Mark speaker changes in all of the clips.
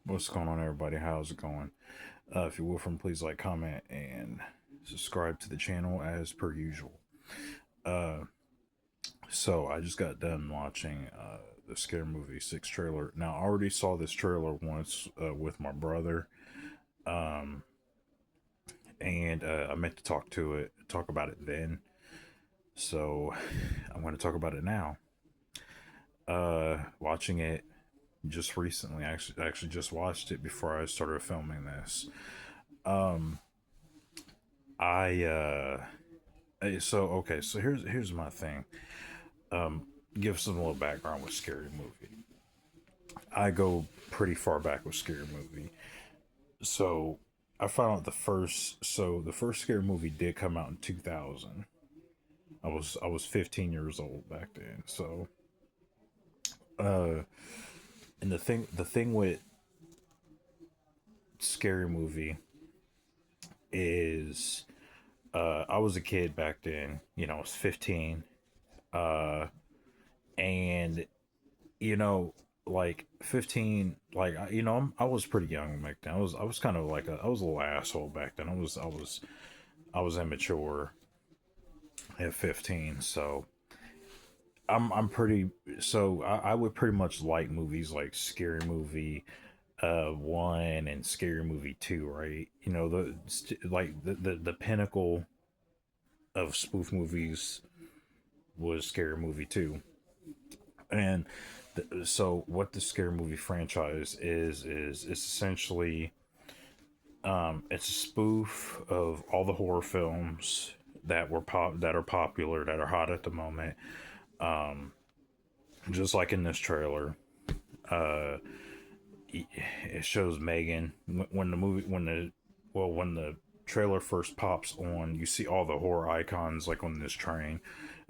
Speaker 1: What's going on, everybody? How's it going? If you're from, please like, comment, and subscribe to the channel as per usual. Uh, so I just got done watching the Scare Movie 6 trailer. Now, I already saw this trailer once with my brother, um, and I meant to talk about it then. So I'm going to talk about it now. Watching it just recently, actually just watched it before I started filming this. Um, I so here's my thing. Give some little background with Scary Movie. I go pretty far back with Scary Movie. So I found out the first Scary Movie did come out in 2000. I was 15 years old back then. So uh and the thing with Scary Movie is I was a kid back then, I was 15. Uh and you know, like 15, like I was pretty young back then. I was kind of like I was a little asshole back then. I was immature at 15, so I'm pretty so I would pretty much like movies like Scary Movie 1 and Scary Movie 2, right? The pinnacle of spoof movies was Scary Movie 2. And so what the Scary Movie franchise is it's essentially it's a spoof of all the horror films that are popular, that are hot at the moment. Just like in this trailer, uh, it shows Megan when the movie when the trailer first pops on. You see all the horror icons like on this train.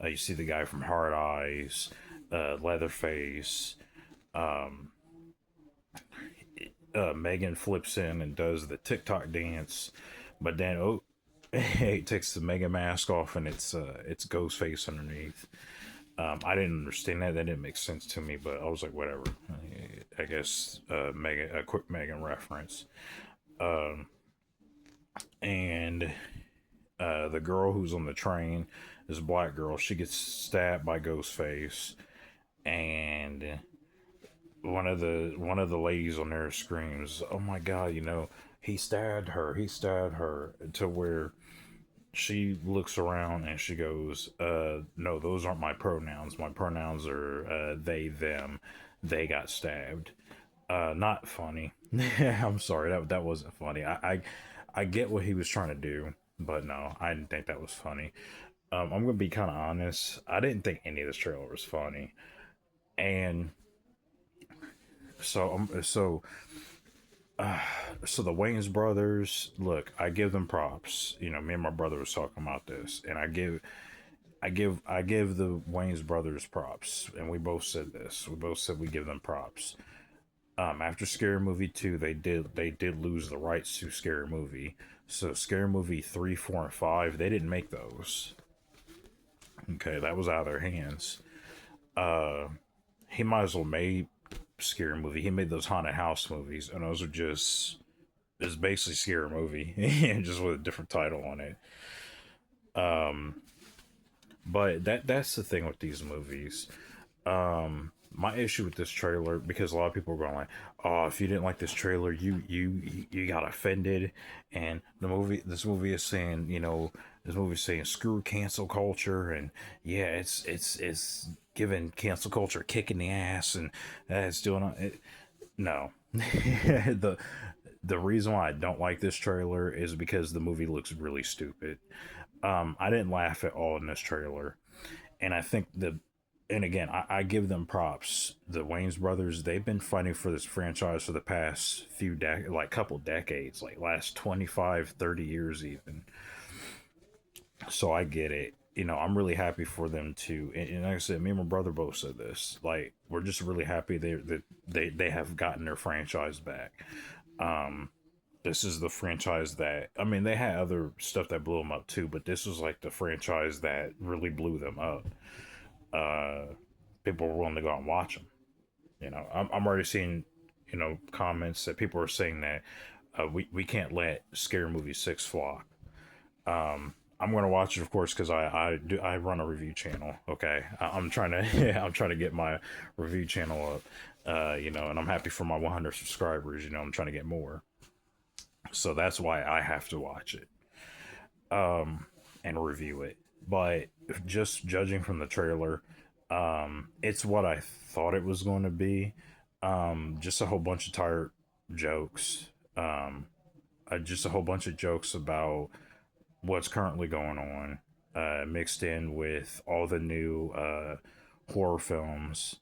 Speaker 1: You see the guy from Hard Eyes, Leatherface. Megan flips in and does the TikTok dance, but then he takes the Mega mask off and it's Ghostface underneath. I didn't understand that. That didn't make sense to me, but I was like, whatever. I guess a quick Megan reference. And the girl who's on the train is a black girl. She gets stabbed by Ghostface, and one of the ladies on there screams, "Oh my god! He stabbed her. He stabbed her." To where she looks around and she goes, no, those aren't my pronouns. My pronouns are they, them. They got stabbed." Not funny. I'm sorry, that wasn't funny. I get what he was trying to do, but no, I didn't think that was funny. I'm gonna be kind of honest. I didn't think any of this trailer was funny, and so the Wayans brothers, look, I give them props. Me and my brother was talking about this, and I give the Wayans brothers props, and we both said this. We both said we give them props. After Scary Movie 2, they did lose the rights to Scary Movie. So Scary Movie 3, 4, and 5, they didn't make those. Okay, that was out of their hands. He might as well made Scary Movie. He made those haunted house movies, and those are just it's basically Scary Movie, and just with a different title on it. But that's the thing with these movies. My issue with this trailer, because a lot of people are going like, "Oh, if you didn't like this trailer, you got offended," and this movie is saying, this movie is saying screw cancel culture, and yeah, it's giving cancel culture a kick in the ass, and it's doing it. No, the reason why I don't like this trailer is because the movie looks really stupid. I didn't laugh at all in this trailer, and I think and again, I give them props. The Wayne's brothers, they've been fighting for this franchise for the past couple decades, like last 25, 30 years even. So I get it. I'm really happy for them to, and like I said, me and my brother both said this. Like, we're just really happy that they have gotten their franchise back. This is the franchise that, I mean, they had other stuff that blew them up too, but this was like the franchise that really blew them up. uh People were willing to go out and watch them. I'm already seeing, comments that people are saying that we can't let Scary Movie 6 flop. I'm gonna watch it, of course, because I run a review channel. Okay, I'm trying to I'm trying to get my review channel up. And I'm happy for my 100 subscribers. I'm trying to get more, so that's why I have to watch it and review it. But just judging from the trailer, it's what I thought it was going to be. Just a whole bunch of tired jokes. Just a whole bunch of jokes about what's currently going on, mixed in with all the new horror films.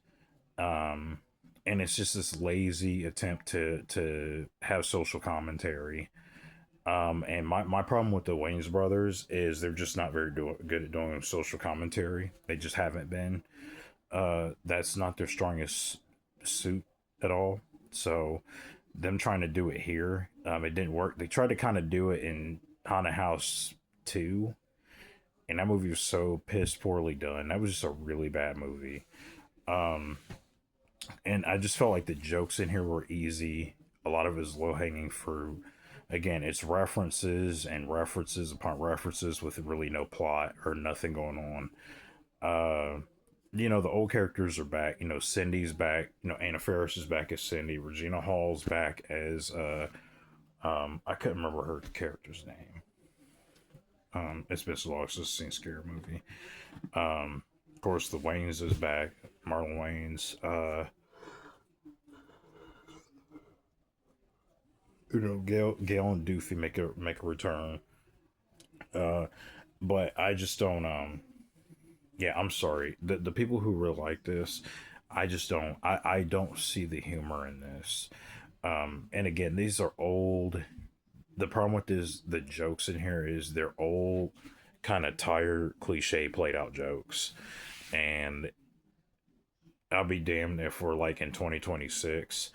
Speaker 1: And it's just this lazy attempt to have social commentary. And my problem with the Wayne's brothers is they're just not very good at doing social commentary. They just haven't been. That's not their strongest suit at all. So them trying to do it here, it didn't work. They tried to kind of do it in Haunted House 2, and that movie was so piss poorly done. That was just a really bad movie. And I just felt like the jokes in here were easy. A lot of it is low hanging fruit. Again, it's references and references upon references with really no plot or nothing going on. The old characters are back. Cindy's back. Anna Faris is back as Cindy. Regina Hall's back as I couldn't remember her character's name. It's been so long since I've seen a scary movie. Of course, the Waynes is back. Marlon Wayans. Gail and Doofy make a return. But I just don't. Yeah, I'm sorry. The people who really like this, I just don't. I don't see the humor in this. And again, these are old. The problem with the jokes in here is they're old, kind of tired, cliche, played out jokes, and I'll be damned if we're like in 2026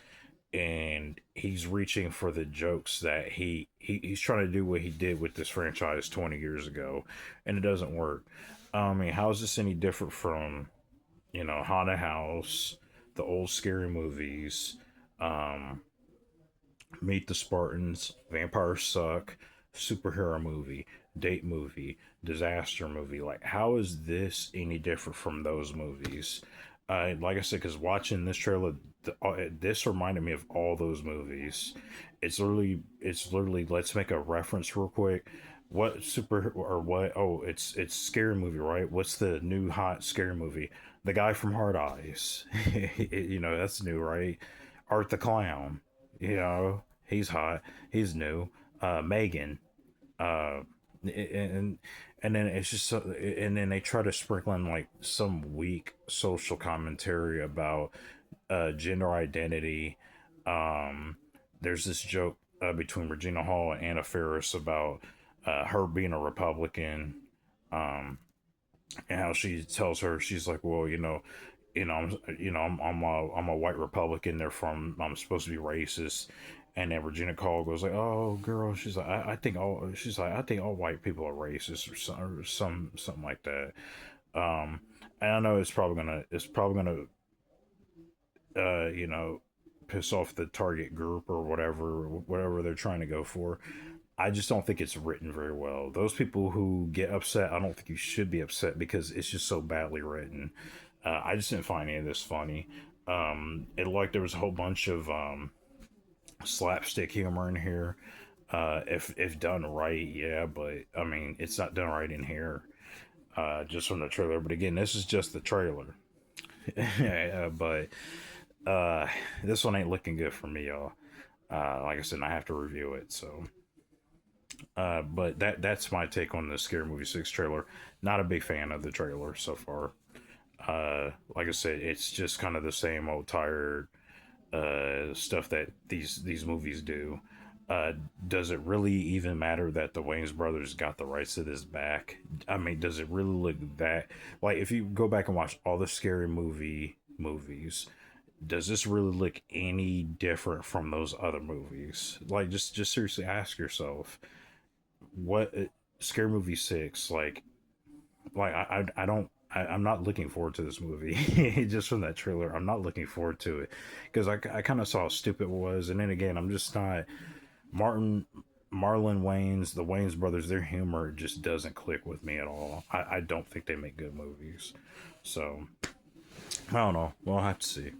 Speaker 1: and he's reaching for the jokes that he's trying to do what he did with this franchise 20 years ago, and it doesn't work. I mean, how is this any different from Haunted House, the old scary movies, um, Meet the Spartans, Vampires Suck, superhero movie, date movie, disaster movie? Like, how is this any different from those movies? Like I said, because watching this trailer, this reminded me of all those movies. It's literally let's make a reference real quick. What super or what? Oh, it's scary movie, right? What's the new hot scary movie? The guy from Hard Eyes. That's new, right? Art the Clown. He's hot. He's new. Megan. Uh, and and then it's just so, and then they try to sprinkle in like some weak social commentary about gender identity. Um, there's this joke between Regina Hall and Anna Faris about her being a Republican, um, and how she tells her she's like, well, I'm a white Republican. Therefore, I'm supposed to be racist. And then Regina Hall goes like, "Oh, girl," she's like, I think all white people are racist," or something like that. And I know it's probably gonna uh, you know, piss off the target group or whatever they're trying to go for. I just don't think it's written very well. Those people who get upset, I don't think you should be upset because it's just so badly written. I just didn't find any of this funny. It like there was a whole bunch of slapstick humor in here. If done right, yeah, but I mean, it's not done right in here. Just from the trailer. But again, this is just the trailer. But uh, this one ain't looking good for me, y'all. Like I said, I have to review it. So, but that's my take on the Scary Movie 6 trailer. Not a big fan of the trailer so far. Like I said, it's just kind of the same old tired stuff that these movies do. Uh, does it really even matter that the Wayans brothers got the rights to this back? I mean, does it really look that like if you go back and watch all the scary movies, does this really look any different from those other movies? Like, just seriously ask yourself, what Scary Movie 6 like I don't. I'm not looking forward to this movie. Just from that trailer, I'm not looking forward to it because I kind of saw how stupid it was, and then again, I'm just not Martin. Marlon Wayans, the Wayans brothers, their humor just doesn't click with me at all. I don't think they make good movies. So I don't know. We'll have to see.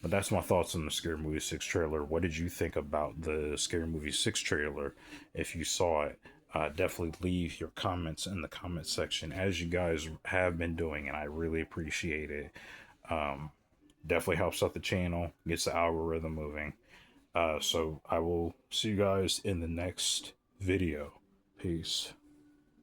Speaker 1: But that's my thoughts on the Scary Movie 6 trailer. What did you think about the Scary Movie 6 trailer? If you saw it, definitely leave your comments in the comment section as you guys have been doing, and I really appreciate it. Definitely helps out the channel, gets the algorithm moving. So I will see you guys in the next video. Peace.